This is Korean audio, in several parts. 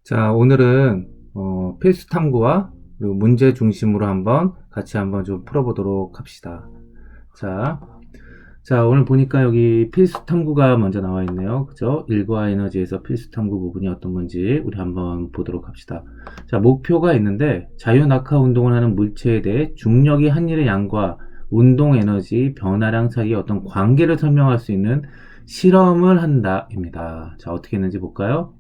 자, 오늘은 필수 탐구와 그리고 문제 중심으로 같이 한번 좀 풀어보도록 합시다. 자, 오늘 보니까 여기 필수 탐구가 먼저 나와 있네요. 그죠? 일과 에너지에서 필수 탐구 부분이 어떤 건지 우리 한번 보도록 합시다. 자, 목표가 있는데 자유낙하 운동을 하는 물체에 대해 중력이 한 일의 양과 운동 에너지 변화량 사이의 어떤 관계를 설명할 수 있는 실험을 한다입니다. 자, 어떻게 했는지 볼까요?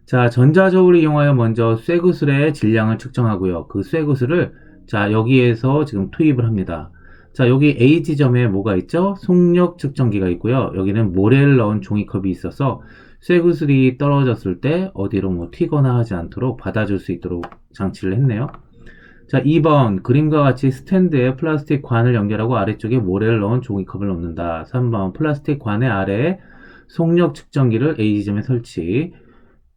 자, 전자저울을 이용하여 먼저 쇠구슬의 질량을 측정하고요. 그 쇠구슬을 자, 여기에서 지금 투입을 합니다. 자, 여기 A 지점에 뭐가 있죠? 속력 측정기가 있고요. 여기는 모래를 넣은 종이컵이 있어서 쇠구슬이 떨어졌을 때 어디로 튀거나 하지 않도록 받아줄 수 있도록 장치를 했네요. 자, 2번 그림과 같이 스탠드에 플라스틱 관을 연결하고 아래쪽에 모래를 넣은 종이컵을 놓는다. 3번 플라스틱 관의 아래에 속력 측정기를 A 지점에 설치.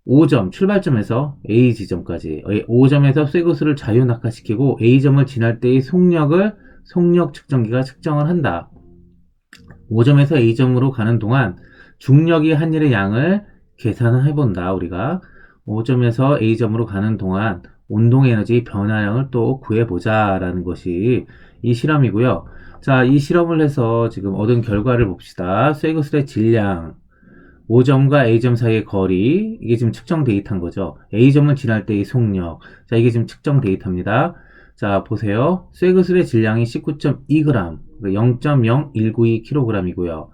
5점 출발점에서 A 지점까지 5점에서 쇠구슬을 자유낙하시키고 A점을 지날 때의 속력 측정기가 측정을 한다. 5점에서 A점으로 가는 동안 중력이 한 일의 양을 계산을 해본다. 우리가 5점에서 A점으로 가는 동안 운동에너지 변화량을 또 구해보자 라는 것이 이 실험이고요. 자, 이 실험을 해서 지금 얻은 결과를 봅시다. 쇠구슬의 질량 5점과 A점 사이의 거리, 이게 지금 측정 데이터인 거죠. A점을 지날 때의 속력. 자, 이게 지금 측정 데이터입니다. 자, 보세요. 쇠구슬의 질량이 19.2g, 0.0192kg이고요.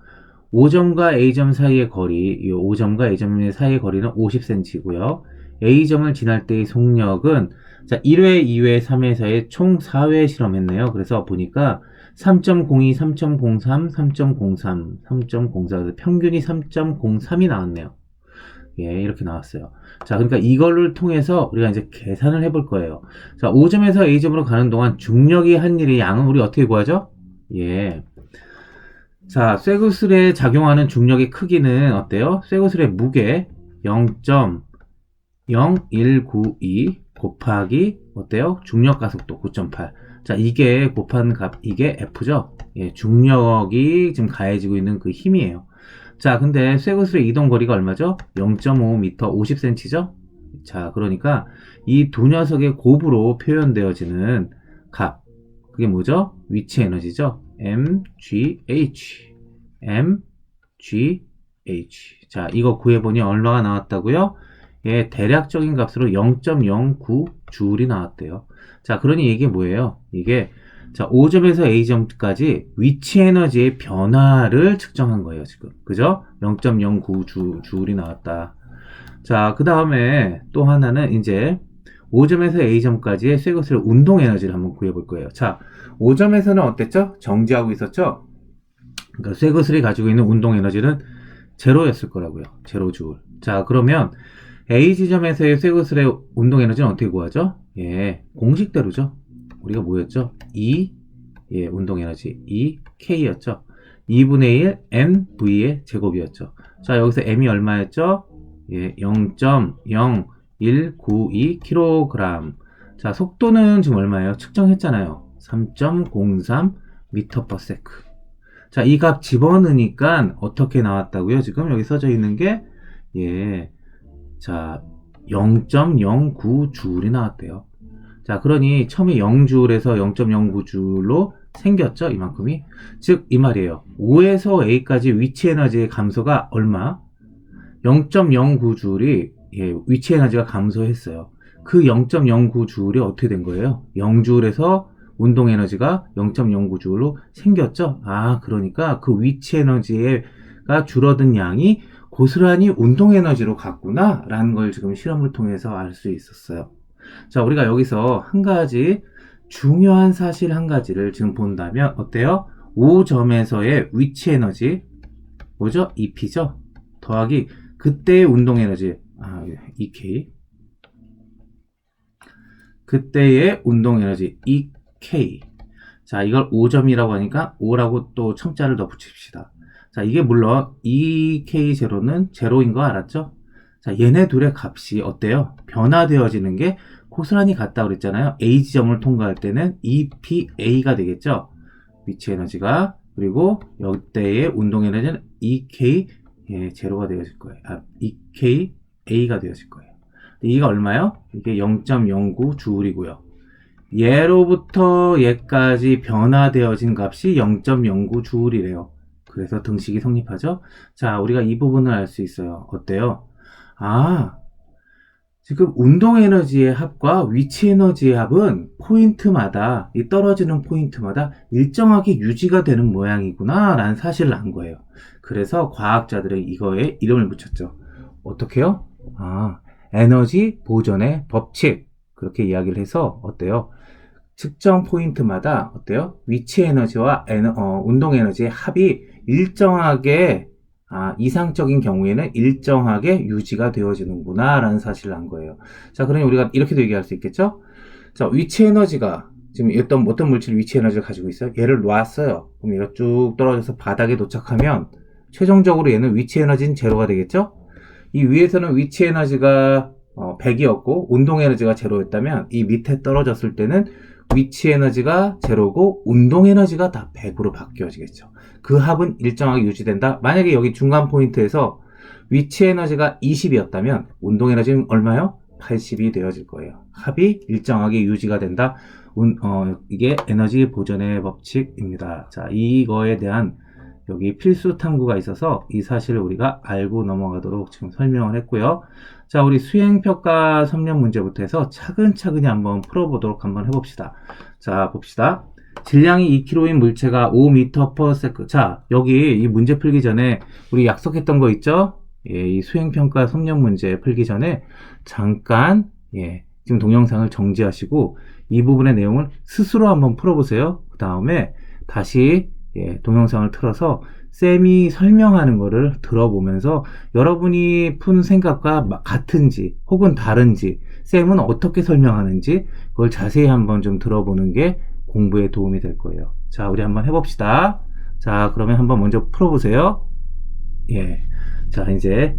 5점과 A점 사이의 거리, 이 5점과 A점 사이의 거리는 50cm이고요. A점을 지날 때의 속력은 자, 1회, 2회, 3회에서의 총 4회 실험했네요. 그래서 보니까 3.02, 3.03, 3.03, 3.04, 평균이 3.03이 나왔네요. 예, 이렇게 나왔어요. 자, 그러니까 이거를 통해서 우리가 이제 계산을 해볼 거예요. 자, 5점에서 A점으로 가는 동안 중력이 한 일의 양은 우리 어떻게 구하죠? 예. 자, 쇠구슬에 작용하는 중력의 크기는 어때요? 쇠구슬의 무게 0.0192 곱하기 어때요? 중력 가속도 9.8. 자, 이게 곱한 값, 이게 F죠? 예, 중력이 지금 가해지고 있는 그 힘이에요. 자, 근데 쇠구슬의 이동 거리가 얼마죠? 0.5m 50cm죠? 자, 그러니까 이 두 녀석의 곱으로 표현되어지는 값, 그게 뭐죠? 위치 에너지죠? mgh. mgh. 자, 이거 구해보니 얼마가 나왔다고요? 예, 대략적인 값으로 0.09줄이 나왔대요. 자, 그러니 이게 뭐예요? 이게 자, 5점에서 A점까지 위치 에너지의 변화를 측정한 거예요, 지금. 그죠? 0.09줄이 나왔다. 자, 그 다음에 또 하나는 이제 5점에서 A점까지의 쇠구슬 운동 에너지를 한번 구해볼 거예요. 자, 5점에서는 어땠죠? 정지하고 있었죠? 그러니까 쇠구슬이 가지고 있는 운동 에너지는 제로였을 거라고요. 제로줄. 자, 그러면 A 지점에서의 쇠구슬의 운동 에너지는 어떻게 구하죠? 예, 공식대로죠. 우리가 뭐였죠? 예, 운동 에너지 2K였죠. 2분의 1 MV의 제곱이었죠. 자, 여기서 M이 얼마였죠? 예, 0.0192kg. 자, 속도는 지금 얼마예요? 측정했잖아요. 3.03 m/s. 자, 이 값 집어넣으니까 어떻게 나왔다고요? 지금 여기 써져 있는 게 예, 자, 0.09줄이 나왔대요. 자, 그러니 처음에 0줄에서 0.09줄로 생겼죠, 이만큼이. 즉, 이 말이에요. 5에서 A까지 위치 에너지의 감소가 얼마? 0.09줄이 예, 위치 에너지가 감소했어요. 그 0.09줄이 어떻게 된 거예요? 0줄에서 운동 에너지가 0.09줄로 생겼죠? 아, 그러니까 그 위치 에너지가 줄어든 양이 고스란히 운동 에너지로 갔구나 라는 걸 지금 실험을 통해서 알 수 있었어요. 자, 우리가 여기서 한 가지 중요한 사실 한 가지를 지금 본다면 어때요? 5점에서의 위치 에너지 뭐죠? EP죠? 더하기 그때의 운동 에너지 EK. 그때의 운동 에너지 EK. 자, 이걸 5점이라고 하니까 5라고 또 첨자를 더 붙입시다. 자, 이게 물론 EK0는 제로인 거 알았죠? 자, 얘네 둘의 값이 어때요? 변화되어지는 게 고스란히 같다고 그랬잖아요. A 지점을 통과할 때는 EPA가 되겠죠? 위치 에너지가. 그리고 이때의 운동 에너지는 EK 제로가 되어질 거예요. EKA가 되어질 거예요. 이게 얼마요? 이게 0.09 주울이고요. 얘로부터 얘까지 변화되어진 값이 0.09 주울이래요. 그래서 등식이 성립하죠. 자, 우리가 이 부분을 알 수 있어요. 어때요? 아, 지금 운동 에너지의 합과 위치 에너지의 합은 포인트마다, 이 떨어지는 포인트마다 일정하게 유지가 되는 모양이구나 라는 사실을 안 거예요. 그래서 과학자들은 이거에 이름을 붙였죠. 어떻게요? 아, 에너지 보존의 법칙. 그렇게 이야기를 해서 어때요? 측정 포인트마다 어때요? 위치 에너지와 운동 에너지의 합이 일정하게 이상적인 경우에는 일정하게 유지가 되어지는구나 라는 사실을 안 거예요. 자, 그러니 우리가 이렇게도 얘기할 수 있겠죠? 자, 위치 에너지가 지금 어떤 물질이 위치 에너지를 가지고 있어요? 얘를 놨어요. 그럼 얘가 쭉 떨어져서 바닥에 도착하면 최종적으로 얘는 위치 에너지는 제로가 되겠죠? 이 위에서는 위치 에너지가 100이었고 운동 에너지가 제로였다면 이 밑에 떨어졌을 때는 위치 에너지가 제로고 운동 에너지가 다 100으로 바뀌어지겠죠. 그 합은 일정하게 유지된다. 만약에 여기 중간 포인트에서 위치 에너지가 20이었다면 운동 에너지는 얼마요? 80이 되어질 거예요. 합이 일정하게 유지가 된다. 이게 에너지 보존의 법칙입니다. 자, 이거에 대한 여기 필수 탐구가 있어서 이 사실을 우리가 알고 넘어가도록 지금 설명을 했고요. 자, 우리 수행평가 3년 문제부터 해서 차근차근히 한번 풀어보도록 한번 해봅시다. 자, 봅시다. 질량이 2kg인 물체가 5m/s. 자, 여기 이 문제 풀기 전에 우리 약속했던 거 있죠? 예, 이 수행평가 3년 문제 풀기 전에 잠깐, 지금 동영상을 정지하시고 이 부분의 내용을 스스로 한번 풀어보세요. 그 다음에 다시 동영상을 틀어서 쌤이 설명하는 거를 들어보면서 여러분이 푼 생각과 같은지 혹은 다른지 쌤은 어떻게 설명하는지 그걸 자세히 한번 좀 들어보는 게 공부에 도움이 될 거예요. 자, 우리 한번 해봅시다. 자, 그러면 한번 먼저 풀어보세요. 자, 이제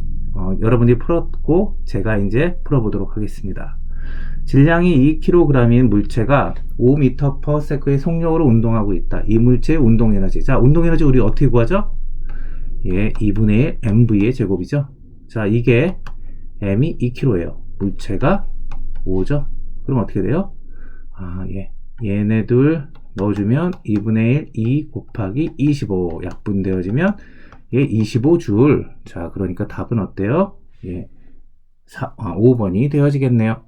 여러분이 풀었고 제가 이제 풀어보도록 하겠습니다. 질량이 2kg인 물체가 5m/s의 속력으로 운동하고 있다. 이 물체의 운동 에너지. 자, 운동 에너지 우리 어떻게 구하죠? 2분의 1 mv의 제곱이죠. 자, 이게 m이 2kg예요. 물체가 5죠. 그럼 어떻게 돼요? 얘네 둘 넣어주면 2분의 1 2 곱하기 25 약분되어지면 25줄. 자, 그러니까 답은 어때요? 5번이 되어지겠네요.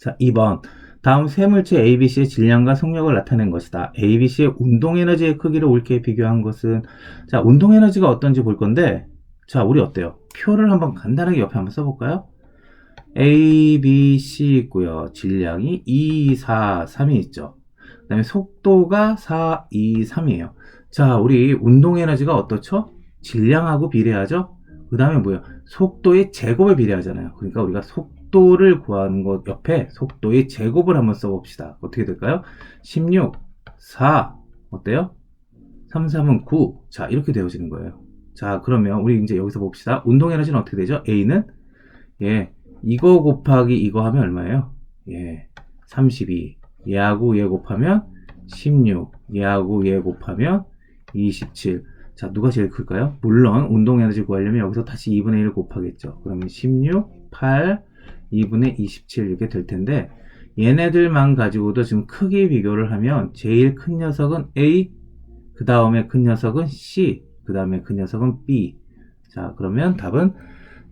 자, 2번. 다음 세 물체 ABC의 질량과 속력을 나타낸 것이다. ABC의 운동에너지의 크기를 옳게 비교한 것은, 자, 운동에너지가 어떤지 볼 건데, 자, 우리 어때요? 표를 한번 간단하게 옆에 한번 써볼까요? ABC 있고요. 질량이 2, 4, 3이 있죠. 그 다음에 속도가 4, 2, 3이에요. 자, 우리 운동에너지가 어떻죠? 질량하고 비례하죠? 그 다음에 뭐예요? 속도의 제곱에 비례하잖아요. 그러니까 우리가 속도를 구하는 것 옆에 속도의 제곱을 한번 써봅시다. 어떻게 될까요? 16, 4, 어때요? 3, 3은 9. 자, 이렇게 되어지는 거예요. 자, 그러면 우리 이제 여기서 봅시다. 운동 에너지는 어떻게 되죠? A는 이거 곱하기 이거 하면 얼마예요? 32. 얘하고 얘 곱하면 16. 얘하고 얘 곱하면 27. 자, 누가 제일 클까요? 물론 운동 에너지 구하려면 여기서 다시 2분의 1을 곱하겠죠. 그러면 16, 8, 2분의 27 이렇게 될 텐데 얘네들만 가지고도 지금 크기 비교를 하면 제일 큰 녀석은 A, 그 다음에 큰 녀석은 C, 그 다음에 큰 녀석은 B. 자, 그러면 답은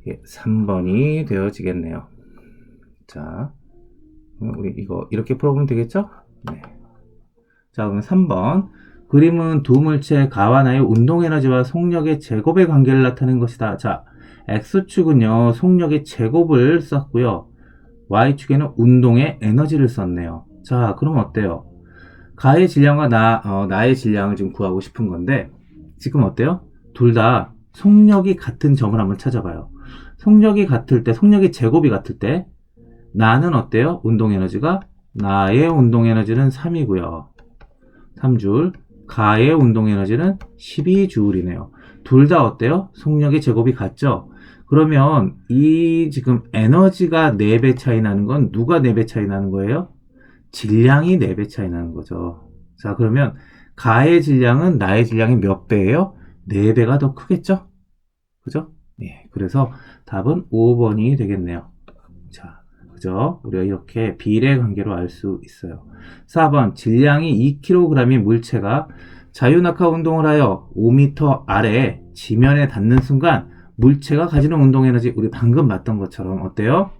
3번이 되어지겠네요. 자, 우리 이거 이렇게 풀어보면 되겠죠? 네. 자, 그럼 3번. 그림은 두 물체의 가와 나의 운동에너지와 속력의 제곱의 관계를 나타낸 것이다. 자, X축은요, 속력의 제곱을 썼고요. Y축에는 운동의 에너지를 썼네요. 자, 그럼 어때요? 가의 질량과 나의 질량을 지금 구하고 싶은 건데, 지금 어때요? 둘 다 속력이 같은 점을 한번 찾아봐요. 속력이 같을 때, 속력의 제곱이 같을 때, 나는 어때요? 운동에너지가? 나의 운동에너지는 3이고요. 3줄. 가의 운동에너지는 12줄이네요. 둘 다 어때요? 속력의 제곱이 같죠? 그러면 이 지금 에너지가 4배 차이 나는 건 누가 4배 차이 나는 거예요? 질량이 4배 차이 나는 거죠. 자, 그러면 가의 질량은 나의 질량이 몇 배예요? 4배가 더 크겠죠? 그죠? 그래서 답은 5번이 되겠네요. 자, 그죠? 우리가 이렇게 비례 관계로 알 수 있어요. 4번, 질량이 2kg인 물체가 자유낙하 운동을 하여 5m 아래 지면에 닿는 순간 물체가 가지는 운동에너지, 우리 방금 봤던 것처럼 어때요?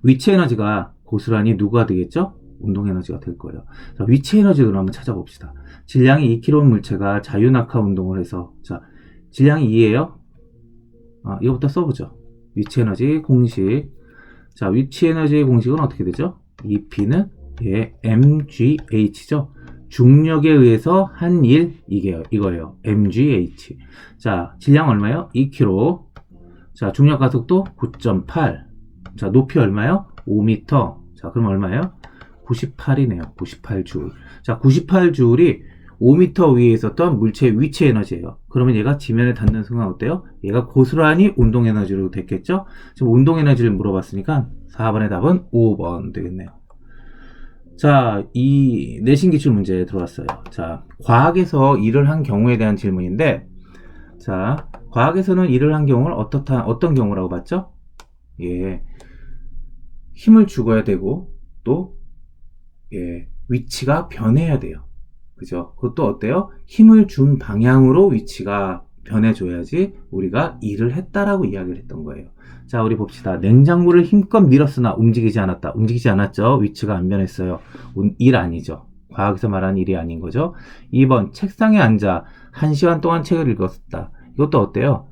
위치 에너지가 고스란히 누가 되겠죠? 운동에너지가 될 거예요. 자, 위치 에너지를 한번 찾아봅시다. 질량이 2kg 물체가 자유낙하 운동을 해서, 자, 질량이 2예요? 이거부터 써보죠. 위치 에너지 공식. 자, 위치 에너지의 공식은 어떻게 되죠? EP는 mgh죠. 중력에 의해서 한 일, 이거예요. mgh. 자, 질량 얼마예요? 2kg. 자, 중력 가속도 9.8. 자, 높이 얼마요? 5m. 자, 그럼 얼마예요? 98이네요. 98줄. 자, 98줄이 5m 위에 있었던 물체의 위치 에너지예요. 그러면 얘가 지면에 닿는 순간 어때요? 얘가 고스란히 운동 에너지로 됐겠죠? 지금 운동 에너지를 물어봤으니까 4번의 답은 5번 되겠네요. 자, 이 내신 기출 문제 들어왔어요. 자, 과학에서 일을 한 경우에 대한 질문인데, 자, 과학에서는 일을 한 경우를 어떤 경우라고 봤죠? 예, 힘을 주어야 되고, 또, 예, 위치가 변해야 돼요. 그죠? 그것도 어때요? 힘을 준 방향으로 위치가 변해줘야지 우리가 일을 했다라고 이야기를 했던 거예요. 자, 우리 봅시다. 냉장고를 힘껏 밀었으나 움직이지 않았다. 움직이지 않았죠? 위치가 안 변했어요. 일 아니죠. 과학에서 말하는 일이 아닌 거죠. 2번, 책상에 앉아 1시간 동안 책을 읽었다. 이것도 어때요?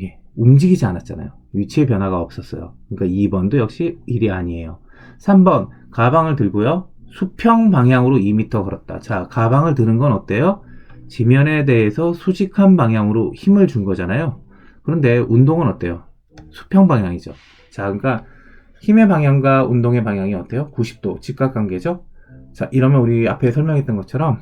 예, 움직이지 않았잖아요. 위치의 변화가 없었어요. 그러니까 2번도 역시 일이 아니에요. 3번, 가방을 들고요. 수평 방향으로 2m 걸었다. 자, 가방을 드는 건 어때요? 지면에 대해서 수직한 방향으로 힘을 준 거잖아요. 그런데 운동은 어때요? 수평 방향이죠. 자, 그러니까 힘의 방향과 운동의 방향이 어때요? 90도 직각관계죠. 자, 이러면 우리 앞에 설명했던 것처럼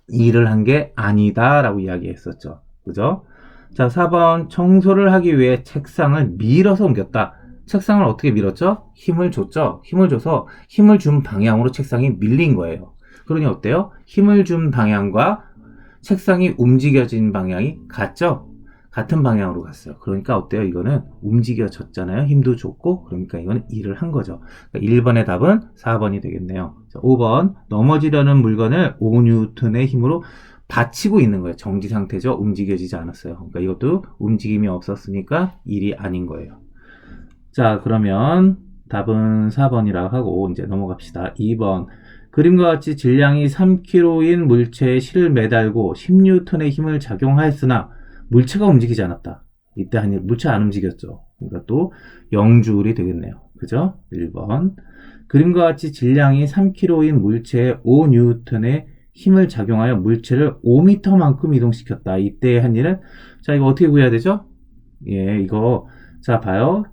일을 한 게 아니다 라고 이야기했었죠. 그죠? 자, 4번, 청소를 하기 위해 책상을 밀어서 옮겼다. 책상을 어떻게 밀었죠? 힘을 줬죠. 힘을 줘서 힘을 준 방향으로 책상이 밀린 거예요. 그러니 어때요? 힘을 준 방향과 책상이 움직여진 방향이 같죠? 같은 방향으로 갔어요. 그러니까 어때요? 이거는 움직여졌잖아요. 힘도 줬고, 그러니까 이거는 일을 한 거죠. 그러니까 1번의 답은 4번이 되겠네요. 자, 5번, 넘어지려는 물건을 5N의 힘으로 받치고 있는 거예요. 정지 상태죠. 움직여지지 않았어요. 그러니까 이것도 움직임이 없었으니까 일이 아닌 거예요. 자, 그러면 답은 4번이라고 하고 이제 넘어갑시다. 2번. 그림과 같이 질량이 3kg인 물체에 실을 매달고 10N의 힘을 작용하였으나 물체가 움직이지 않았다. 이때 물체 안 움직였죠. 그러니까 또 0줄이 되겠네요. 그죠? 1번. 그림과 같이 질량이 3kg인 물체에 5N의 힘을 작용하여 물체를 5m만큼 이동시켰다. 이때 한 일은, 자, 이거 어떻게 구해야 되죠? 예, 이거, 자, 봐요.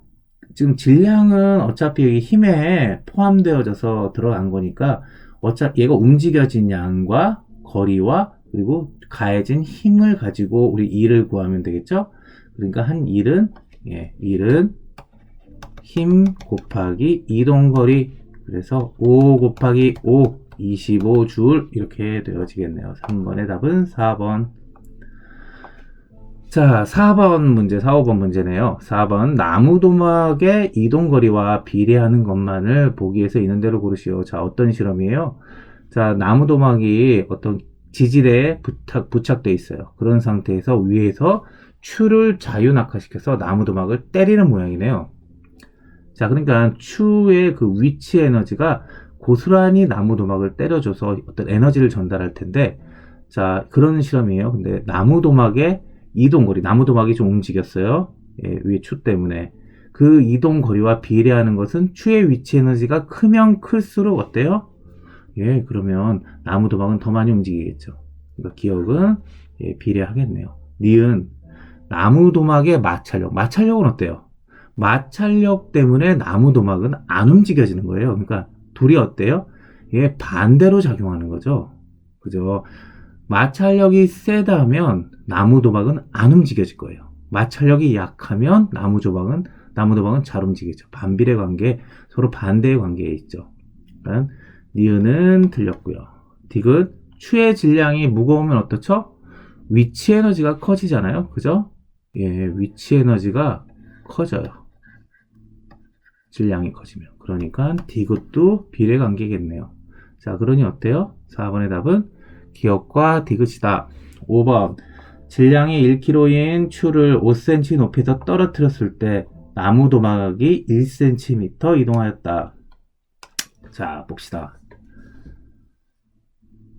지금 질량은 어차피 여기 힘에 포함되어져서 들어간 거니까 어차피 얘가 움직여진 양과 거리와 그리고 가해진 힘을 가지고 우리 일을 구하면 되겠죠? 그러니까 한 일은, 예, 일은 힘 곱하기 이동거리, 그래서 5 곱하기 5, 25줄 이렇게 되어지겠네요. 3번의 답은 4번. 자, 4번 문제, 4, 5번 문제네요. 4번, 나무도막의 이동거리와 비례하는 것만을 보기 위해서 있는 대로 고르시오. 자, 어떤 실험이에요? 자, 나무도막이 어떤 지지대에 부착되어 있어요. 그런 상태에서 위에서 추를 자유낙하시켜서 나무도막을 때리는 모양이네요. 자, 그러니까 추의 그 위치 에너지가 고스란히 나무도막을 때려줘서 어떤 에너지를 전달할 텐데, 자, 그런 실험이에요. 근데 나무도막의 이동거리, 나무도막이 좀 움직였어요. 예, 위에 추 때문에. 그 이동거리와 비례하는 것은 추의 위치 에너지가 크면 클수록 어때요? 예, 그러면 나무도막은 더 많이 움직이겠죠. 그러니까 기억은 예, 비례하겠네요. 니은, 나무도막의 마찰력. 마찰력은 어때요? 마찰력 때문에 나무도막은 안 움직여지는 거예요. 그러니까 둘이 어때요? 예, 반대로 작용하는 거죠. 그죠? 마찰력이 세다면 나무도막은 안 움직여질 거예요. 마찰력이 약하면 나무도막은 잘 움직이죠. 반비례 관계, 서로 반대의 관계에 있죠. 그러니까 니은은 틀렸고요. 디귿, 추의 질량이 무거우면 어떻죠? 위치 에너지가 커지잖아요. 그죠? 예, 위치 에너지가 커져요. 질량이 커지면. 그러니까 디귿도 비례관계겠네요. 자, 그러니 어때요? 4번의 답은 기역과 디귿이다. 5번 질량이 1kg인 추를 5cm 높이에서 떨어뜨렸을 때 나무 도막이 1cm 이동하였다. 자, 봅시다.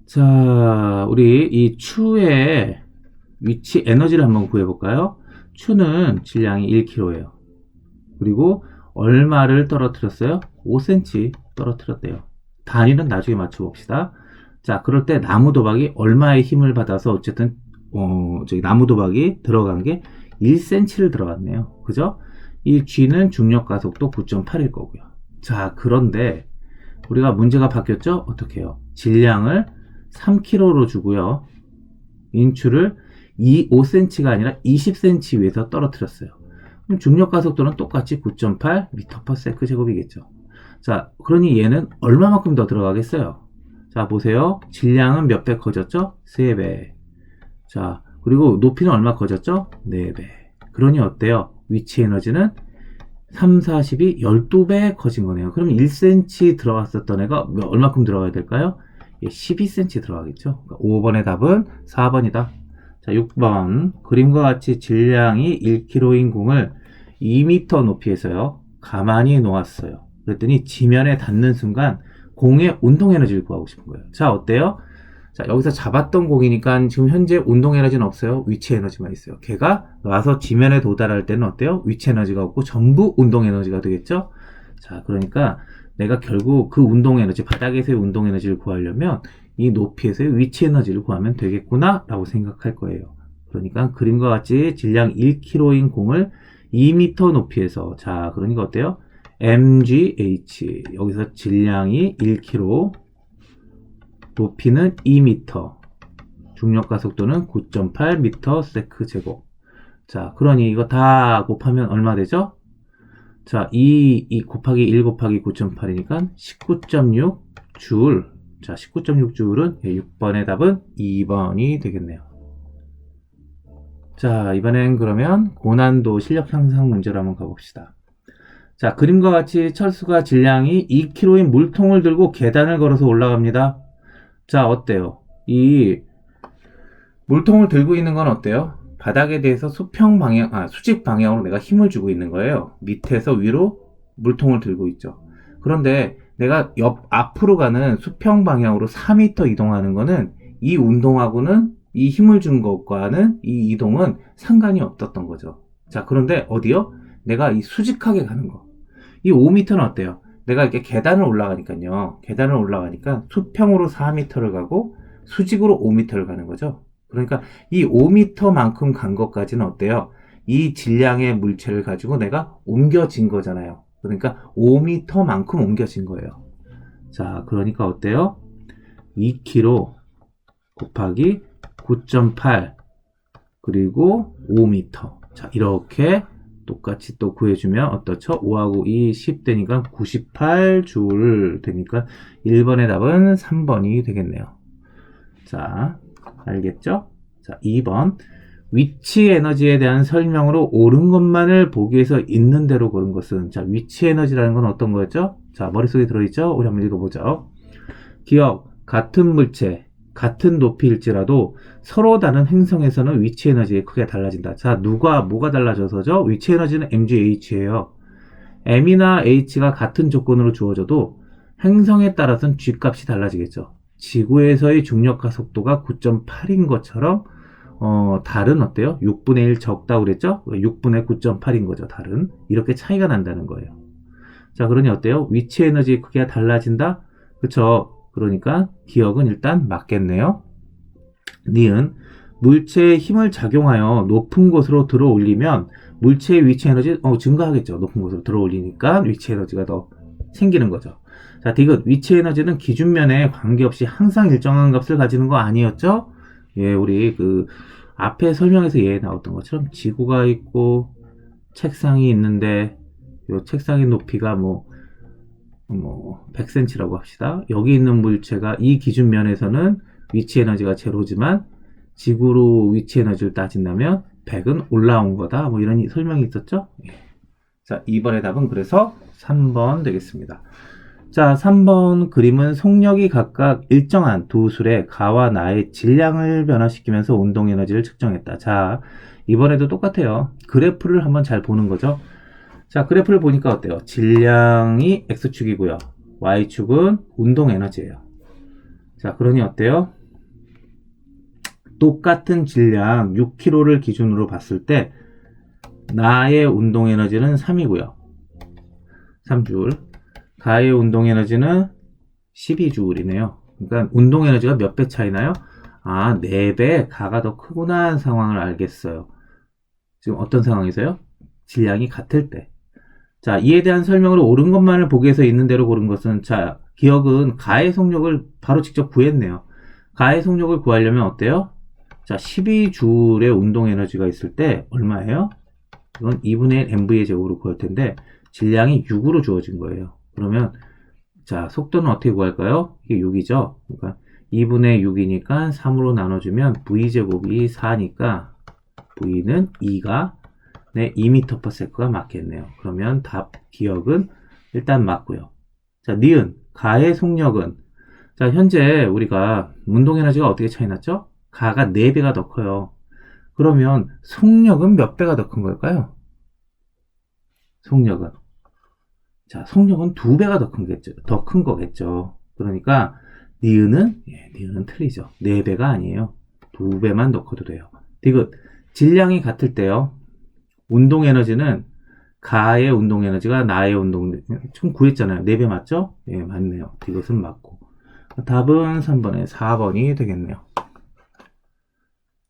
자, 우리 이 추의 위치 에너지를 한번 구해볼까요? 추는 질량이 1kg예요. 그리고 얼마를 떨어뜨렸어요? 5cm 떨어뜨렸대요. 단위는 나중에 맞춰봅시다. 자, 그럴 때 나무 도박이 얼마의 힘을 받아서 어쨌든 저기 나무 도박이 들어간 게 1cm를 들어갔네요. 그죠? 이 G는 중력 가속도 9.8일 거고요. 자, 그런데 우리가 문제가 바뀌었죠? 어떻게 해요? 질량을 3kg로 주고요. 인추를 5cm가 아니라 20cm 위에서 떨어뜨렸어요. 그럼 중력 가속도는 똑같이 9.8 m/s 제곱이겠죠. 자, 그러니 얘는 얼마만큼 더 들어가겠어요? 자, 보세요. 질량은 몇 배 커졌죠? 3배. 자, 그리고 높이는 얼마 커졌죠? 4배. 그러니 어때요? 위치 에너지는 3, 40이 12배 커진 거네요. 그럼 1cm 들어갔었던 애가 얼마큼 들어가야 될까요? 12cm 들어가겠죠. 그러니까 5번의 답은 4번이다. 자, 6번. 그림과 같이 질량이 1kg인 공을 2m 높이에서요. 가만히 놓았어요. 그랬더니 지면에 닿는 순간 공의 운동 에너지를 구하고 싶은 거예요. 자, 어때요? 자, 여기서 잡았던 공이니까 지금 현재 운동 에너지는 없어요. 위치 에너지만 있어요. 걔가 와서 지면에 도달할 때는 어때요? 위치 에너지가 없고 전부 운동 에너지가 되겠죠? 자, 그러니까 내가 결국 그 운동 에너지, 바닥에서의 운동 에너지를 구하려면 이 높이에서의 위치 에너지를 구하면 되겠구나 라고 생각할 거예요. 그러니까 그림과 같이 질량 1kg인 공을 2m 높이에서, 자, 그러니까 어때요? mgh, 여기서 질량이 1kg, 높이는 2m, 중력 가속도는 9.8 m/s 제곱. 자, 그러니 이거 다 곱하면 얼마 되죠? 자, 2 곱하기 1 곱하기 9.8이니까 19.6 줄. 자, 19.6 줄은 6번의 답은 2번이 되겠네요. 자, 이번엔 그러면 고난도 실력 향상 문제로 한번 가봅시다. 자, 그림과 같이 철수가 질량이 2kg인 물통을 들고 계단을 걸어서 올라갑니다. 자, 어때요? 이 물통을 들고 있는 건 어때요? 바닥에 대해서 수직 방향으로 내가 힘을 주고 있는 거예요. 밑에서 위로 물통을 들고 있죠. 그런데 내가 앞으로 가는 수평 방향으로 4m 이동하는 거는 이 운동하고는 이 힘을 준 것과는 이 이동은 상관이 없었던 거죠. 자, 그런데 어디요? 내가 이 수직하게 가는 거. 이 5m는 어때요? 내가 이렇게 계단을 올라가니까요. 계단을 올라가니까 수평으로 4m를 가고 수직으로 5m를 가는 거죠. 그러니까 이 5m만큼 간 것까지는 어때요? 이 질량의 물체를 가지고 내가 옮겨진 거잖아요. 그러니까 5m만큼 옮겨진 거예요. 자, 그러니까 어때요? 2kg 곱하기 9.8 그리고 5m. 자, 이렇게 똑같이 또 구해주면 어떻죠? 5하고 2, 10 되니까 98줄 되니까 1번의 답은 3번이 되겠네요. 자, 알겠죠? 자, 2번. 위치 에너지에 대한 설명으로 옳은 것만을 보기 위해서 있는 대로 고른 것은, 자, 위치 에너지라는 건 어떤 거였죠? 자, 머릿속에 들어있죠? 우리 한번 읽어보죠. 기억, 같은 물체, 같은 높이일지라도 서로 다른 행성에서는 위치 에너지가 크게 달라진다. 자, 뭐가 달라져서죠? 위치 에너지는 mgh예요. m이나 h가 같은 조건으로 주어져도 행성에 따라서는 g 값이 달라지겠죠. 지구에서의 중력 가속도가 9.8인 것처럼 달은 어때요? 6분의 1 적다고 그랬죠? 6분의 9.8인 거죠, 달은. 이렇게 차이가 난다는 거예요. 자, 그러니 어때요? 위치 에너지 크기가 달라진다? 그쵸? 그러니까 기억은 일단 맞겠네요. 니은 물체에 힘을 작용하여 높은 곳으로 들어 올리면 물체의 위치 에너지 증가하겠죠. 높은 곳으로 들어 올리니까 위치 에너지가 더 생기는 거죠. 자, 디귿 위치 에너지는 기준면에 관계없이 항상 일정한 값을 가지는 거 아니었죠? 예, 우리 그 앞에 설명에서 나왔던 것처럼 지구가 있고 책상이 있는데 이 책상의 높이가 100cm라고 합시다. 여기 있는 물체가 이 기준면에서는 위치 에너지가 제로지만 지구로 위치 에너지를 따진다면 100은 올라온 거다. 이런 설명이 있었죠? 예. 자, 2번의 답은 그래서 3번 되겠습니다. 자, 3번 그림은 속력이 각각 일정한 두 술의 가와 나의 질량을 변화시키면서 운동 에너지를 측정했다. 자, 이번에도 똑같아요. 그래프를 한번 잘 보는 거죠. 자, 그래프를 보니까 어때요? 질량이 X축이고요. Y축은 운동 에너지예요. 자, 그러니 어때요? 똑같은 질량 6kg를 기준으로 봤을 때 나의 운동 에너지는 3이고요. 3줄. 가의 운동 에너지는 12줄이네요. 그러니까 운동 에너지가 몇 배 차이나요? 아, 4배 가가 더 크구나 하는 상황을 알겠어요. 지금 어떤 상황이세요? 질량이 같을 때. 자, 이에 대한 설명을 옳은 것만을 보기 위해서 있는 대로 고른 것은, 자, 기억은 가의 속력을 바로 직접 구했네요. 가의 속력을 구하려면 어때요? 자, 12줄의 운동 에너지가 있을 때 얼마예요? 이건 2분의 1 mv의 제곱으로 구할 텐데 질량이 6으로 주어진 거예요. 그러면 자, 속도는 어떻게 구할까요? 이게 6이죠. 그러니까 2분의 6이니까 3으로 나눠주면 v제곱이 4니까 v는 2가 네, 2m/s가 맞겠네요. 그러면 답 기억은 일단 맞고요. 자, 니은 가의 속력은 자, 현재 우리가 운동 에너지가 어떻게 차이 났죠? 가가 4배가 더 커요. 그러면 속력은 몇 배가 더 큰 걸까요? 속력은 자, 속력은 2배가 더 큰 거겠죠. 그러니까 니은은 니은은 틀리죠. 4배가 아니에요. 2배만 넣어도 돼요. 디귿 질량이 같을 때요. 운동 에너지는 가의 운동 에너지가 나의 운동 총 구했잖아요. 4배 맞죠? 예, 맞네요. 디귿은 맞고. 답은 3번에 4번이 되겠네요.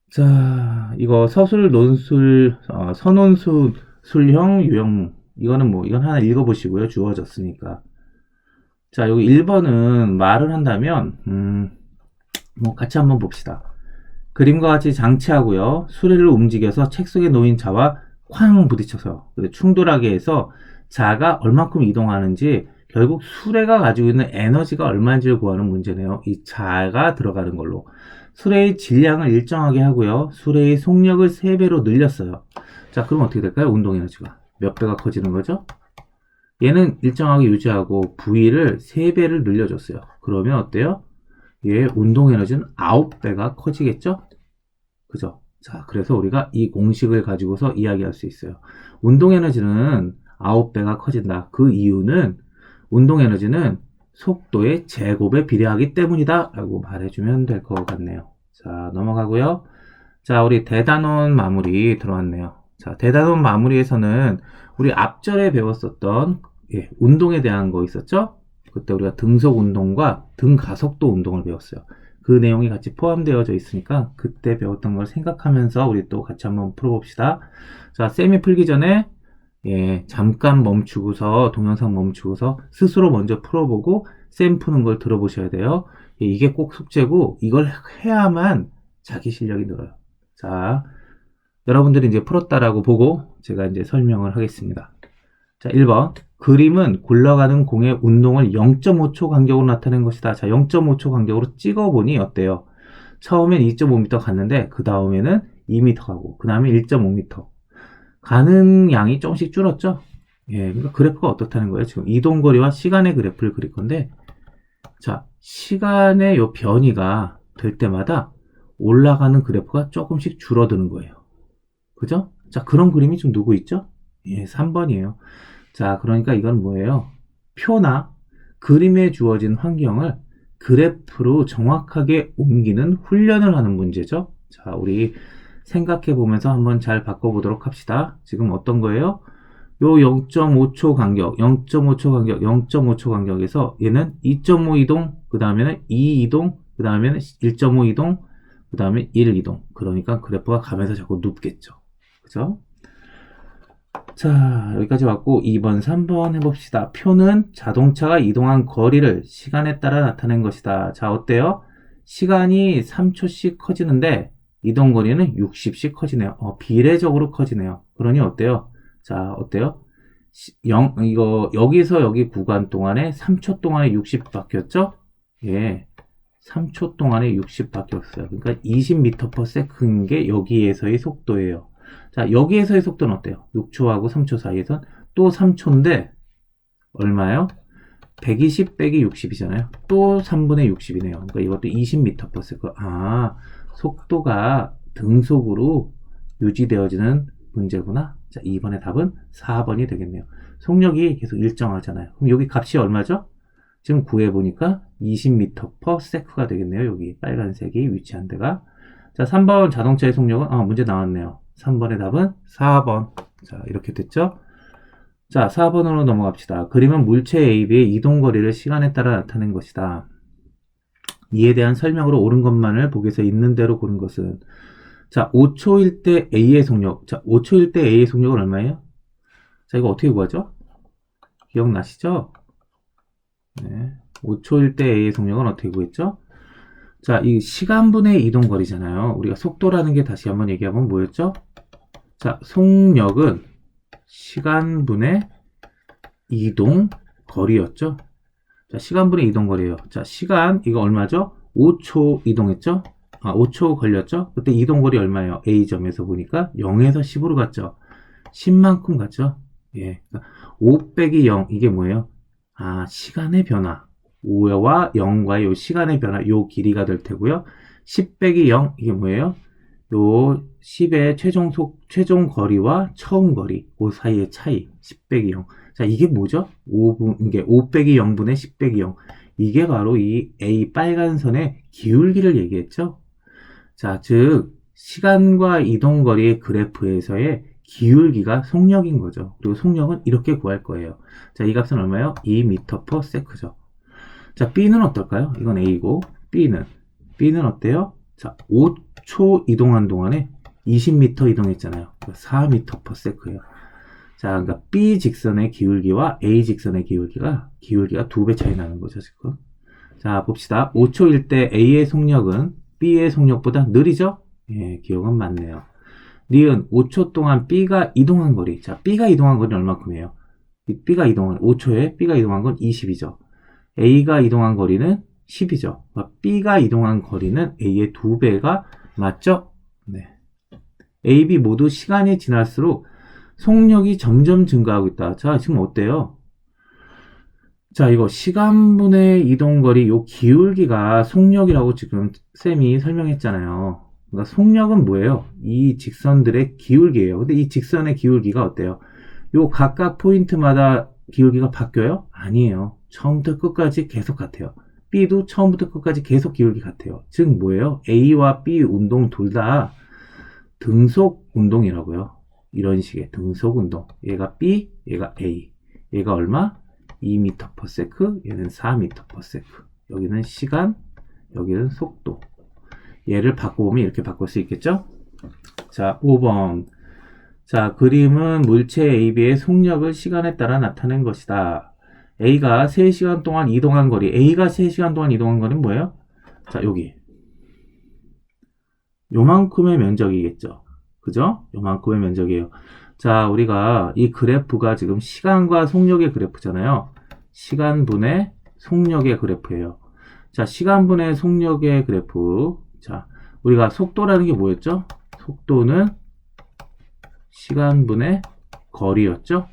자, 이거 서술, 논술, 선원수, 술형, 유형, 이건 하나 읽어보시고요. 주어졌으니까. 자, 여기 1번은 말을 한다면, 같이 한번 봅시다. 그림과 같이 장치하고요. 수레를 움직여서 책 속에 놓인 자와 쾅 부딪혀서 충돌하게 해서 자가 얼만큼 이동하는지 결국 수레가 가지고 있는 에너지가 얼마인지를 구하는 문제네요. 이 자가 들어가는 걸로. 수레의 질량을 일정하게 하고요. 수레의 속력을 3배로 늘렸어요. 자, 그럼 어떻게 될까요? 운동 에너지가 몇 배가 커지는 거죠? 얘는 일정하게 유지하고 V를 3배를 늘려줬어요. 그러면 어때요? 얘 운동 에너지는 9배가 커지겠죠? 그죠? 자, 그래서 우리가 이 공식을 가지고서 이야기할 수 있어요. 운동 에너지는 9배가 커진다. 그 이유는 운동 에너지는 속도의 제곱에 비례하기 때문이다 라고 말해주면 될 것 같네요. 자, 넘어가고요. 자, 우리 대단원 마무리 들어왔네요. 자, 대단원 마무리에서는 우리 앞절에 배웠었던 운동에 대한 거 있었죠? 그때 우리가 등속 운동과 등가속도 운동을 배웠어요. 그 내용이 같이 포함되어져 있으니까 그때 배웠던 걸 생각하면서 우리 또 같이 한번 풀어봅시다. 자, 쌤이 풀기 전에 잠깐 멈추고서 동영상 멈추고서 스스로 먼저 풀어보고 쌤 푸는 걸 들어보셔야 돼요. 이게 꼭 숙제고 이걸 해야만 자기 실력이 늘어요. 자, 여러분들이 이제 풀었다라고 보고 제가 이제 설명을 하겠습니다. 자, 1번. 그림은 굴러가는 공의 운동을 0.5초 간격으로 나타낸 것이다. 자, 0.5초 간격으로 찍어보니 어때요? 처음엔 2.5m 갔는데 그 다음에는 2m 가고 그 다음에 1.5m 가는 양이 조금씩 줄었죠? 예, 그러니까 그래프가 어떻다는 거예요? 지금 이동거리와 시간의 그래프를 그릴 건데 자, 시간의 요 변이가 될 때마다 올라가는 그래프가 조금씩 줄어드는 거예요. 그죠? 자, 그런 그림이 좀 누구 있죠? 예, 3번이에요. 자, 그러니까 이건 뭐예요? 표나 그림에 주어진 환경을 그래프로 정확하게 옮기는 훈련을 하는 문제죠. 자, 우리 생각해 보면서 한번 잘 바꿔보도록 합시다. 지금 어떤 거예요? 요 0.5초 간격, 0.5초 간격, 0.5초 간격에서 얘는 2.5 이동, 그 다음에는 2 이동, 그 다음에는 1.5 이동, 그 다음에 1 이동. 그러니까 그래프가 가면서 자꾸 눕겠죠. 그죠? 자, 여기까지 왔고 2번, 3번 해봅시다. 표는 자동차가 이동한 거리를 시간에 따라 나타낸 것이다. 자, 어때요? 시간이 3초씩 커지는데 이동 거리는 60씩 커지네요. 비례적으로 커지네요. 그러니 어때요? 자, 어때요? 여기서 여기 구간 동안에 3초 동안에 60 바뀌었죠? 예. 3초 동안에 60 바뀌었어요. 그러니까 20m/s인 게 여기에서의 속도예요. 자, 여기에서의 속도는 어때요? 6초하고 3초 사이에선 속도 3초인데 얼마요? 120 빼기 60이잖아요. 또 3분의 60이네요. 그러니까 이것도 20m/s. 속도가 등속으로 유지되어지는 문제구나. 자, 2번의 답은 4번이 되겠네요. 속력이 계속 일정하잖아요. 그럼 여기 값이 얼마죠? 지금 구해보니까 20m/s가 되겠네요. 여기 빨간색이 위치한 데가. 자, 3번 자동차의 속력은, 문제 나왔네요. 3번의 답은 4번. 자, 이렇게 됐죠? 자, 4번으로 넘어갑시다. 그림은 물체 AB의 이동거리를 시간에 따라 나타낸 것이다. 이에 대한 설명으로 옳은 것만을 보기에서 있는 대로 고른 것은, 자, 5초일 때 A의 속력. 자, 5초일 때 A의 속력은 얼마예요? 자, 이거 어떻게 구하죠? 기억나시죠? 네. 5초일 때 A의 속력은 어떻게 구했죠? 자, 이 시간분의 이동거리잖아요. 우리가 속도라는 게 다시 한번 얘기하면 뭐였죠? 자, 속력은 시간분의 이동거리였죠. 자, 시간분의 이동거리예요. 자, 시간 이거 얼마죠? 5초 이동했죠? 5초 걸렸죠? 그때 이동거리 얼마예요? A점에서 보니까 0에서 10으로 갔죠. 10만큼 갔죠? 예. 5 빼기 0 이게 뭐예요? 시간의 변화. 5와 0과의 요 시간의 변화, 요 길이가 될 테고요. 10 빼기 0 이게 뭐예요? 요 10의 최종 거리와 처음 거리, 그 사이의 차이, 10 빼기 0. 자, 이게 뭐죠? 이게 5 빼기 0분의 10 빼기 0. 이게 바로 이 A 빨간 선의 기울기를 얘기했죠? 자, 즉, 시간과 이동거리의 그래프에서의 기울기가 속력인 거죠. 그리고 속력은 이렇게 구할 거예요. 자, 이 값은 얼마예요? 2m/s죠. 자, B는 어떨까요? 이건 A고, B는 어때요? 자, 5초 이동한 동안에 20m 이동했잖아요. 4m/s예요. 자, 그러니까 B 직선의 기울기와 A 직선의 기울기가 2배 차이 나는 거죠, 지금. 자, 봅시다. 5초일 때 A의 속력은 B의 속력보다 느리죠? 예, 기억은 맞네요. 니은 5초 동안 B가 이동한 거리. 자, B가 이동한 거리는 얼마큼이에요? 5초에 B가 이동한 건 20이죠. A가 이동한 거리는 10이죠. B가 이동한 거리는 A의 2배가 맞죠? 네. A, B 모두 시간이 지날수록 속력이 점점 증가하고 있다. 자, 지금 어때요? 자, 이거 시간분의 이동거리 요 기울기가 속력이라고 지금 쌤이 설명했잖아요. 그러니까 속력은 뭐예요? 이 직선들의 기울기예요. 근데 이 직선의 기울기가 어때요? 요 각각 포인트마다 기울기가 바뀌어요? 아니에요. 처음부터 끝까지 계속 같아요. B도 처음부터 끝까지 계속 기울기 같아요. 즉 뭐예요? A와 B 운동 둘 다 등속 운동이라고요. 이런 식의 등속 운동. 얘가 B, 얘가 A. 얘가 얼마? 2m/s, 얘는 4m/s. 여기는 시간, 여기는 속도. 얘를 바꿔보면 이렇게 바꿀 수 있겠죠? 자, 5번. 자, 그림은 물체 AB의 속력을 시간에 따라 나타낸 것이다. A가 3시간 동안 이동한 거리. A가 3시간 동안 이동한 거리는 뭐예요? 자, 여기. 요만큼의 면적이겠죠. 그죠? 요만큼의 면적이에요. 자, 우리가 이 그래프가 지금 시간과 속력의 그래프잖아요. 시간분의 속력의 그래프예요. 자, 시간분의 속력의 그래프. 자, 우리가 속도라는 게 뭐였죠? 속도는 시간분의 거리였죠?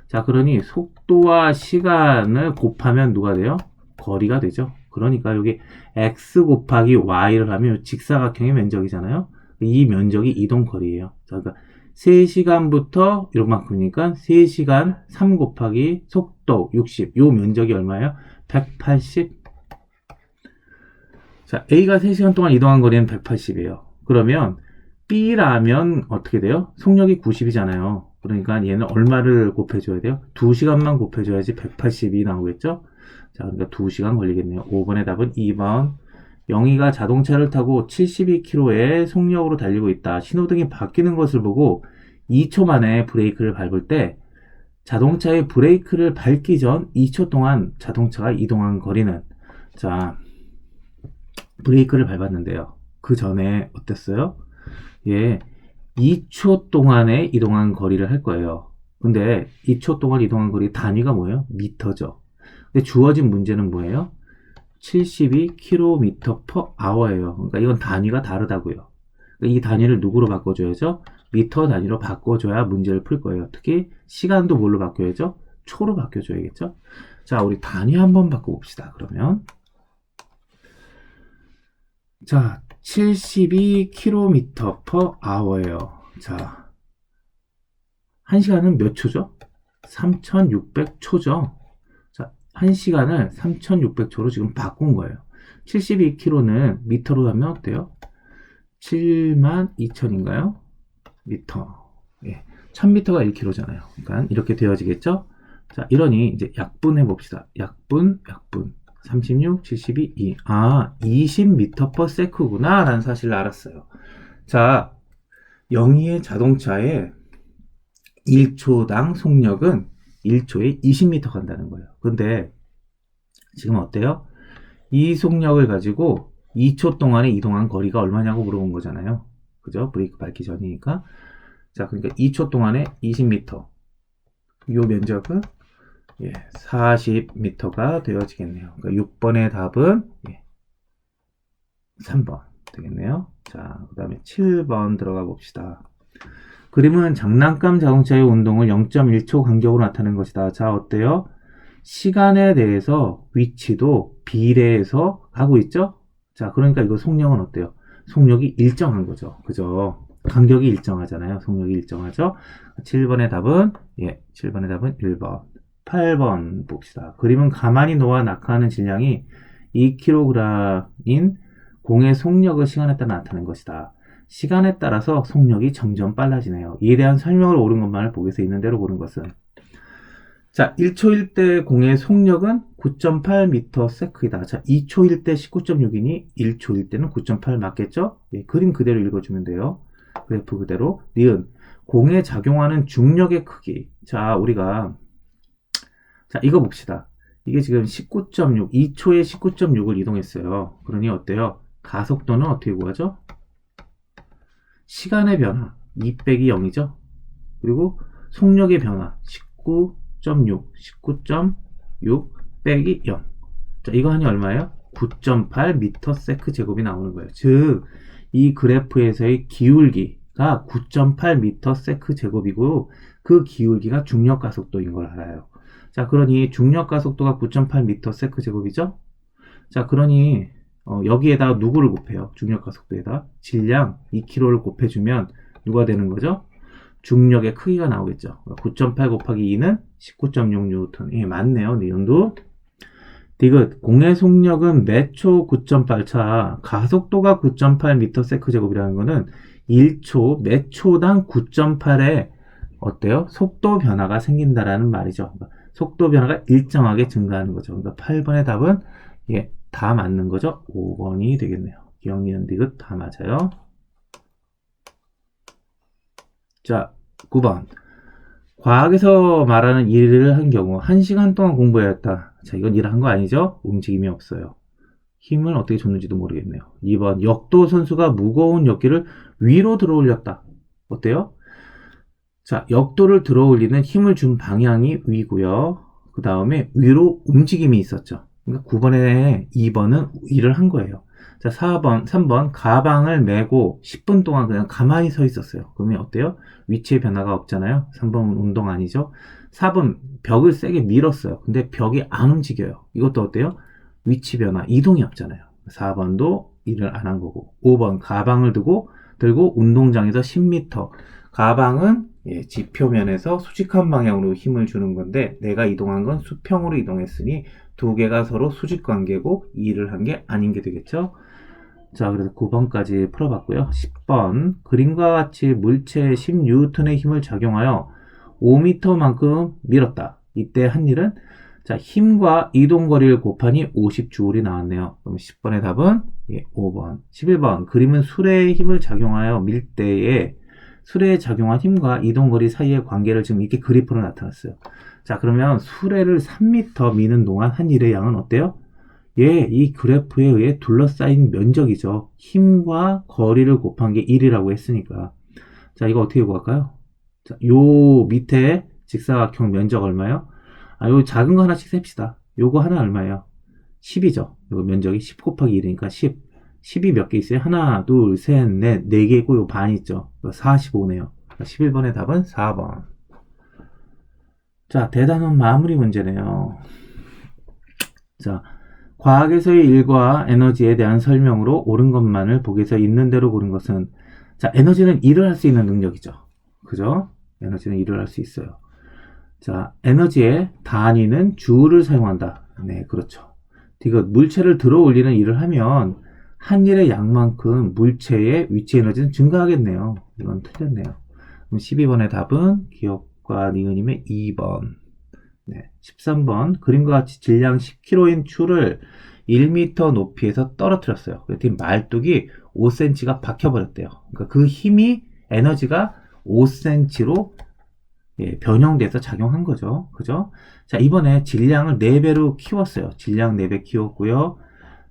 자, 그러니 속도와 시간을 곱하면 누가 돼요? 거리가 되죠. 그러니까 여기 x 곱하기 y를 하면 직사각형의 면적이잖아요. 이 면적이 이동거리예요. 자, 그러니까 3시간부터 이만큼이니까 3시간 3 곱하기 속도 60. 요 면적이 얼마예요? 180. 자, A가 3시간 동안 이동한 거리는 180이에요. 그러면 B라면 어떻게 돼요? 속력이 90이잖아요. 그러니까 얘는 얼마를 곱해줘야 돼요? 2시간만 곱해줘야지 180이 나오겠죠? 자, 그러니까 2시간 걸리겠네요. 5번의 답은 2번. 영희가 자동차를 타고 72km의 속력으로 달리고 있다. 신호등이 바뀌는 것을 보고 2초 만에 브레이크를 밟을 때 자동차의 브레이크를 밟기 전 2초 동안 자동차가 이동한 거리는, 자, 브레이크를 밟았는데요. 그 전에 어땠어요? 예, 2초 동안에 이동한 거리를 할 거예요. 근데 2초 동안 이동한 거리 단위가 뭐예요? 미터죠. 근데 주어진 문제는 뭐예요? 72km/h예요. 그러니까 이건 단위가 다르다고요. 그러니까 이 단위를 누구로 바꿔줘야죠? 미터 단위로 바꿔줘야 문제를 풀 거예요. 특히 시간도 뭘로 바뀌어야죠? 초로 바뀌어줘야겠죠? 자, 우리 단위 한번 바꿔봅시다. 그러면 자, 72km per hour예요. 자, 1시간은 몇 초죠? 3600초죠. 자, 1시간을 3600초로 지금 바꾼 거예요. 72km는 미터로 하면 어때요? 72,000인가요? 미터. 예. 1000m가 1km잖아요. 그러니까 이렇게 되어지겠죠? 자, 이러니 이제 약분해 봅시다. 약분. 36, 72, 2. 아, 20m/s구나 라는 사실을 알았어요. 자, 영희의 자동차의 1초당 속력은 1초에 20m 간다는 거예요. 근데 지금 어때요? 이 속력을 가지고 2초 동안에 이동한 거리가 얼마냐고 물어본 거잖아요. 그죠? 브레이크 밟기 전이니까. 자, 그러니까 2초 동안에 20m. 요 면적은 40m가 되어지겠네요. 그러니까 6번의 답은 3번 되겠네요. 자, 그 다음에 7번 들어가 봅시다. 그림은 장난감 자동차의 운동을 0.1초 간격으로 나타낸 것이다. 자, 어때요? 시간에 대해서 위치도 비례해서 가고 있죠? 자, 그러니까 이거 속력은 어때요? 속력이 일정한 거죠. 그죠? 간격이 일정하잖아요. 속력이 일정하죠? 7번의 답은 1번. 8번 봅시다. 그림은 가만히 놓아 낙하하는 질량이 2kg인 공의 속력을 시간에 따라 나타낸 것이다. 시간에 따라서 속력이 점점 빨라지네요. 이에 대한 설명을 옳은 것만을 보기에서 있는 대로 고른 것은 자, 1초일 때 공의 속력은 9.8m/s이다. 자, 2초일 때 19.6이니 1초일 때는 9.8 맞겠죠? 예, 그림 그대로 읽어주면 돼요. 그래프 그대로. 니은 공에 작용하는 중력의 크기. 자, 우리가 자, 이거 봅시다. 이게 지금 19.6, 2초에 19.6을 이동했어요. 그러니 어때요? 가속도는 어떻게 구하죠? 시간의 변화 2 빼기 0이죠. 그리고 속력의 변화 19.6 빼기 0. 자, 이거 하니 얼마예요? 9.8m/s 제곱이 나오는 거예요. 즉, 이 그래프에서의 기울기가 9.8m/s 제곱이고 그 기울기가 중력 가속도인 걸 알아요. 자, 그러니 중력 가속도가 9.8m/s 제곱이죠. 자, 그러니 여기에다 누구를 곱해요? 중력 가속도에다 질량 2kg를 곱해주면 누가 되는 거죠? 중력의 크기가 나오겠죠. 9.8 곱하기 2는 19.6 뉴턴. 예, 맞네요. 니은도. 디귿. 공의 속력은 매초 9.8. 차 가속도가 9.8m/s 제곱이라는 거는 1초 매초당 9.8의 어때요? 속도 변화가 생긴다라는 말이죠. 속도 변화가 일정하게 증가하는 거죠. 그러니까 8번의 답은 다 맞는 거죠. 5번이 되겠네요. 기억, 니은, 디귿 다 맞아요. 자, 9번. 과학에서 말하는 일을 한 경우 1시간 동안 공부해야 했다. 자, 이건 일을 한 거 아니죠? 움직임이 없어요. 힘을 어떻게 줬는지도 모르겠네요. 2번. 역도 선수가 무거운 역기를 위로 들어 올렸다. 어때요? 자, 역도를 들어 올리는 힘을 준 방향이 위고요. 그 다음에 위로 움직임이 있었죠. 그러니까 9번에 2번은 일을 한 거예요. 자, 3번. 가방을 메고 10분 동안 그냥 가만히 서 있었어요. 그러면 어때요? 위치의 변화가 없잖아요. 3번은 운동 아니죠. 4번. 벽을 세게 밀었어요. 근데 벽이 안 움직여요. 이것도 어때요? 위치 변화, 이동이 없잖아요. 4번도 일을 안 한 거고. 5번. 가방을 들고 운동장에서 10m. 가방은 지표면에서 수직한 방향으로 힘을 주는 건데 내가 이동한 건 수평으로 이동했으니 두 개가 서로 수직 관계고 일을 한 게 아닌 게 되겠죠. 자, 그래서 9번까지 풀어봤고요. 10번. 그림과 같이 물체에 10N의 힘을 작용하여 5m만큼 밀었다. 이때 한 일은 자, 힘과 이동거리를 곱하니 50J이 나왔네요. 그럼 10번의 답은 5번. 11번. 그림은 수레의 힘을 작용하여 밀 때에 수레에 작용한 힘과 이동거리 사이의 관계를 지금 이렇게 그래프로 나타났어요. 자, 그러면 수레를 3m 미는 동안 한 일의 양은 어때요? 이 그래프에 의해 둘러싸인 면적이죠. 힘과 거리를 곱한 게 1이라고 했으니까. 자, 이거 어떻게 구할까요? 자, 요 밑에 직사각형 면적 얼마요? 요 작은 거 하나씩 셉시다. 요거 하나 얼마예요? 10이죠. 요거 면적이 10 곱하기 1이니까 10. 10이 몇 개 있어요? 하나, 둘, 셋, 넷, 4개 있고 요 반 있죠. 45네요. 11번의 답은 4번. 자, 대단원 마무리 문제네요. 자, 과학에서의 일과 에너지에 대한 설명으로 옳은 것만을 보기에서 있는 대로 고른 것은, 자, 에너지는 일을 할 수 있는 능력이죠. 그죠? 에너지는 일을 할 수 있어요. 자, 에너지의 단위는 주를 사용한다. 네, 그렇죠. 이거 물체를 들어 올리는 일을 하면 한 일의 양만큼 물체의 위치 에너지는 증가하겠네요. 이건 틀렸네요. 그럼 12번의 답은 기억과 니은임의 2번. 네, 13번 그림과 같이 질량 10kg인 추를 1m 높이에서 떨어뜨렸어요. 그랬더니 말뚝이 5cm가 박혀버렸대요. 그러니까 그 힘이 에너지가 5cm로 변형돼서 작용한 거죠. 그죠? 자, 이번에 질량을 4배로 키웠어요. 질량 4배 키웠고요.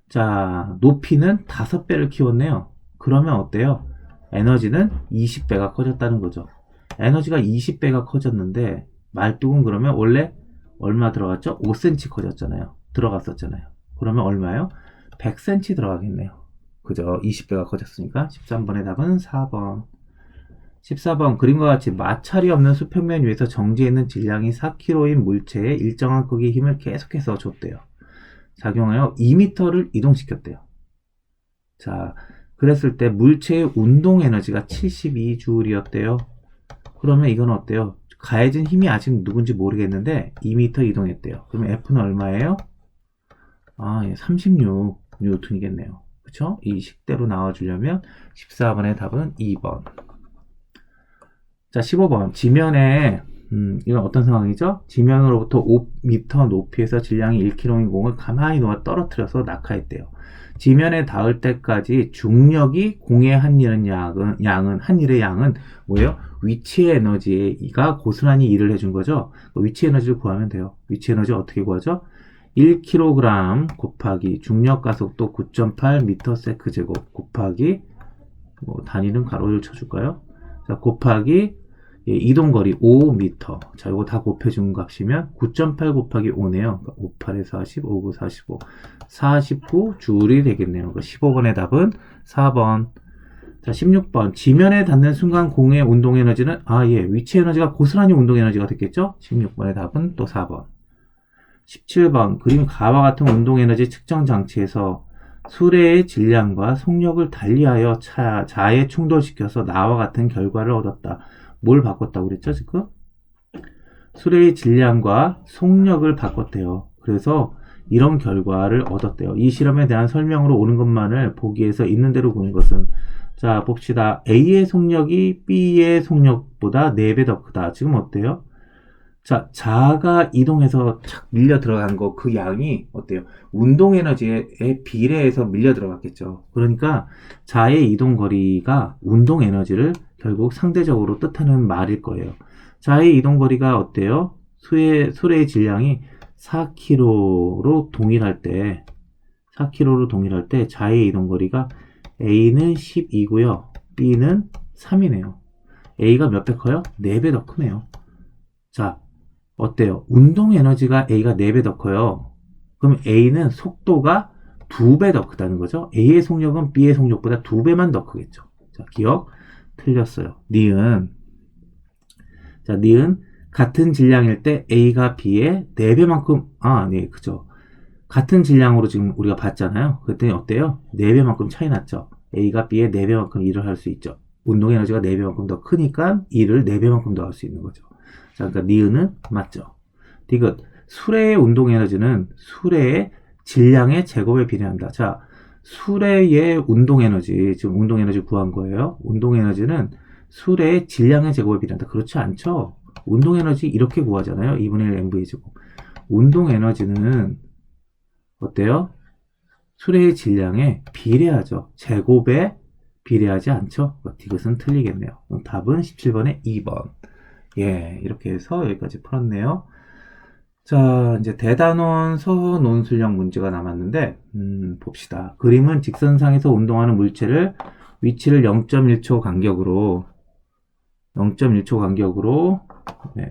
자, 높이는 5배를 키웠네요. 그러면 어때요? 에너지는 20배가 커졌다는 거죠. 에너지가 20배가 커졌는데 말뚝은 그러면 원래 얼마 들어갔죠? 5cm 커졌잖아요. 들어갔었잖아요. 그러면 얼마요? 100cm 들어가겠네요. 그죠? 20배가 커졌으니까 13번의 답은 4번. 14번 그림과 같이 마찰이 없는 수평면 위에서 정지해 있는 질량이 4kg인 물체에 일정한 크기의 힘을 계속해서 줬대요. 작용하여 2m를 이동시켰대요. 자, 그랬을 때 물체의 운동 에너지가 72J이었대요. 그러면 이건 어때요? 가해진 힘이 아직 누군지 모르겠는데 2m 이동했대요. 그러면 F는 얼마예요? 아, 36N이겠네요. 그쵸? 이 식대로 나와주려면 14번의 답은 2번. 자, 15번. 지면에, 이건 어떤 상황이죠? 지면으로부터 5m 높이에서 질량이 1kg인 공을 가만히 놓아 떨어뜨려서 낙하했대요. 지면에 닿을 때까지 중력이 공의 한 일의 양은 뭐예요? 위치 에너지가 고스란히 일을 해준 거죠. 위치 에너지를 구하면 돼요. 위치 에너지 어떻게 구하죠? 1kg 곱하기 중력 가속도 9.8m/제곱 곱하기 단위는 가로를 쳐줄까요? 자, 곱하기 이동거리 5m. 자, 이거 다 곱해준 값이면 9.8 곱하기 5네요. 그러니까 58에 40, 59, 45. 49줄이 되겠네요. 그러니까 15번의 답은 4번. 자, 16번. 지면에 닿는 순간 공의 운동 에너지는, 위치 에너지가 고스란히 운동 에너지가 됐겠죠? 16번의 답은 또 4번. 17번. 그림 가와 같은 운동 에너지 측정 장치에서 수레의 질량과 속력을 달리하여 자에 충돌시켜서 나와 같은 결과를 얻었다. 뭘 바꿨다고 그랬죠, 지금? 수레의 질량과 속력을 바꿨대요. 그래서 이런 결과를 얻었대요. 이 실험에 대한 설명으로 옳은 것만을 보기에서 있는 대로 보는 것은, 자, 봅시다. A의 속력이 B의 속력보다 4배 더 크다. 지금 어때요? 자, 자가 이동해서 착 밀려 들어간 거, 그 양이 어때요? 운동 에너지에 비례해서 밀려 들어갔겠죠. 그러니까 자의 이동 거리가 운동 에너지를 결국 상대적으로 뜻하는 말일 거예요. 자의 이동 거리가 어때요? 수레의 질량이 4km로 동일할 때, 4km로 동일할 때 자의 이동 거리가 A는 10이고요. B는 3이네요. A가 몇 배 커요? 4배 더 크네요. 자, 어때요? 운동 에너지가 A가 4배 더 커요. 그럼 A는 속도가 2배 더 크다는 거죠. A의 속력은 B의 속력보다 2배만 더 크겠죠. 자, 기억 틀렸어요. 니은. 자, 니은 같은 질량일 때 A가 B의 4배만큼, 네, 그죠. 같은 질량으로 지금 우리가 봤잖아요. 그랬더니 어때요? 4배만큼 차이 났죠. A가 B의 4배만큼 일을 할 수 있죠. 운동 에너지가 4배만큼 더 크니까 일을 4배만큼 더 할 수 있는 거죠. 자, 그러니까 니은은 맞죠. 디귿. 수레의 운동 에너지는 수레의 질량의 제곱에 비례한다. 자, 수레의 운동 에너지, 지금 운동 에너지 구한 거예요. 운동 에너지는 수레의 질량의 제곱에 비례한다. 그렇지 않죠? 운동 에너지 이렇게 구하잖아요. 2분의 1 mv 제곱. 운동 에너지는 어때요? 수레의 질량에 비례하죠. 제곱에 비례하지 않죠? 디귿은 틀리겠네요. 답은 17번의 2번. 예, 이렇게 해서 여기까지 풀었네요. 자, 이제 대단원 서논술형 문제가 남았는데, 봅시다. 그림은 직선상에서 운동하는 물체를 위치를 0.1초 간격으로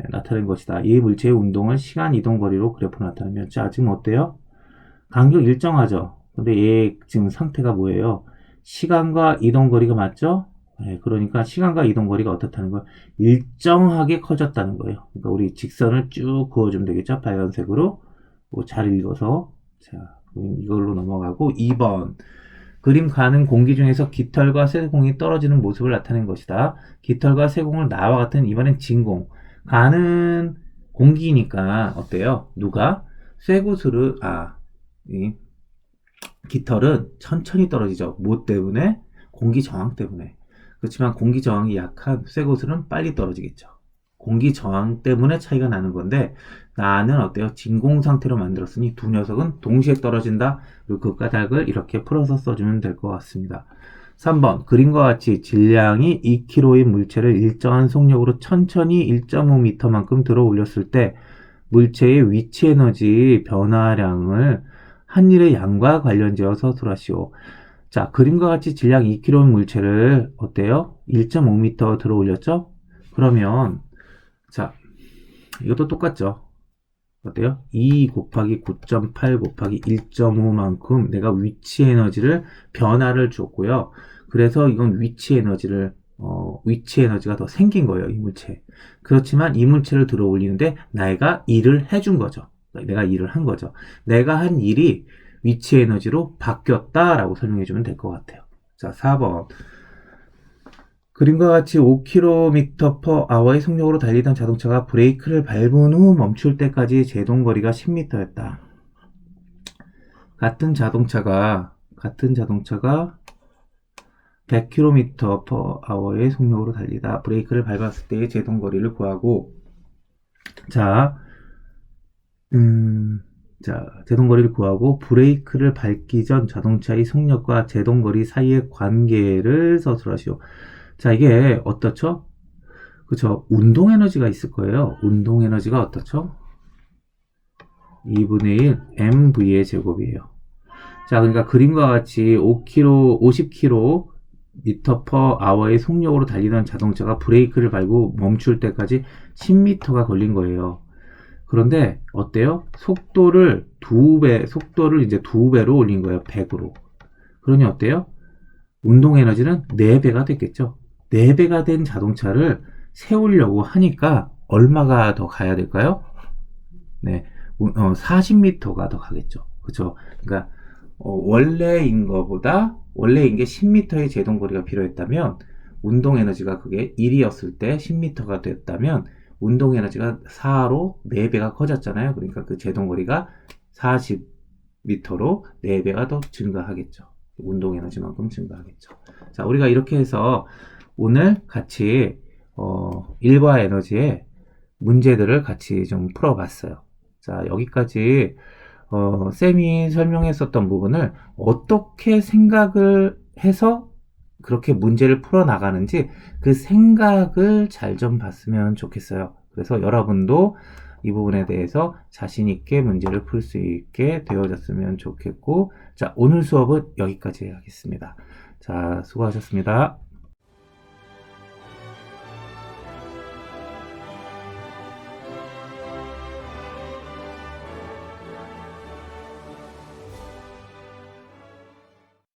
나타낸 것이다. 이 물체의 운동을 시간 이동 거리로 그래프로 나타내면, 자, 지금 어때요? 간격 일정하죠? 근데 얘 지금 상태가 뭐예요? 시간과 이동 거리가 맞죠? 네, 그러니까 시간과 이동거리가 어떻다는 걸 일정하게 커졌다는 거예요. 그러니까 우리 직선을 쭉 그어주면 되겠죠. 빨간색으로. 잘 읽어서. 자, 이걸로 넘어가고 2번. 그림 가는 공기 중에서 깃털과 쇠공이 떨어지는 모습을 나타낸 것이다. 깃털과 쇠공을 나와 같은 이번엔 진공. 가는 공기니까 어때요? 누가? 쇠구슬을 이 깃털은 천천히 떨어지죠. 뭐 때문에? 공기 저항 때문에. 그렇지만 공기 저항이 약한 쇠구슬은 빨리 떨어지겠죠. 공기 저항 때문에 차이가 나는 건데 나는 어때요? 진공 상태로 만들었으니 두 녀석은 동시에 떨어진다. 그리고 그 까닭을 이렇게 풀어서 써주면 될 것 같습니다. 3번 그림과 같이 질량이 2kg의 물체를 일정한 속력으로 천천히 1.5m만큼 들어 올렸을 때 물체의 위치 에너지 변화량을 한 일의 양과 관련지어 서술하시오. 자, 그림과 같이 질량 2kg 물체를 어때요? 1.5m 들어 올렸죠? 그러면 자, 이것도 똑같죠? 어때요? 2 곱하기 9.8 곱하기 1.5만큼 내가 위치 에너지를 변화를 줬고요. 그래서 이건 위치 에너지가 더 생긴 거예요, 이 물체. 그렇지만 이 물체를 들어 올리는데 내가 일을 해준 거죠. 내가 일을 한 거죠. 내가 한 일이 위치 에너지로 바뀌었다라고 설명해 주면 될 것 같아요. 자, 4번. 그림과 같이 5km/h의 속력으로 달리던 자동차가 브레이크를 밟은 후 멈출 때까지 제동거리가 10m였다. 같은 자동차가 100km/h의 속력으로 달리다 브레이크를 밟았을 때의 제동거리를 구하고 제동거리를 구하고 브레이크를 밟기 전 자동차의 속력과 제동거리 사이의 관계를 서술하시오. 자, 이게 어떻죠? 그쵸? 운동 에너지가 있을 거예요. 운동 에너지가 어떻죠? 2분의 1 mv의 제곱이에요. 자, 그러니까 그림과 같이 50km/h의 속력으로 달리던 자동차가 브레이크를 밟고 멈출 때까지 10m가 걸린 거예요. 그런데 어때요? 속도를 이제 2배로 올린 거예요. 100으로. 그러니 어때요? 운동 에너지는 4배가 됐겠죠. 4배가 된 자동차를 세우려고 하니까 얼마가 더 가야 될까요? 네, 40m가 더 가겠죠. 그렇죠? 그러니까 원래인 게 10m의 제동거리가 필요했다면 운동 에너지가 그게 1이었을 때 10m가 됐다면 운동 에너지가 4로 4배가 커졌잖아요. 그러니까 그 제동거리가 40m로 4배가 더 증가하겠죠. 운동 에너지만큼 증가하겠죠. 자, 우리가 이렇게 해서 오늘 같이 일과 에너지의 문제들을 같이 좀 풀어봤어요. 자, 여기까지 쌤이 설명했었던 부분을 어떻게 생각을 해서 그렇게 문제를 풀어나가는지 그 생각을 잘 좀 봤으면 좋겠어요. 그래서 여러분도 이 부분에 대해서 자신 있게 문제를 풀 수 있게 되어졌으면 좋겠고, 자, 오늘 수업은 여기까지 하겠습니다. 자, 수고하셨습니다.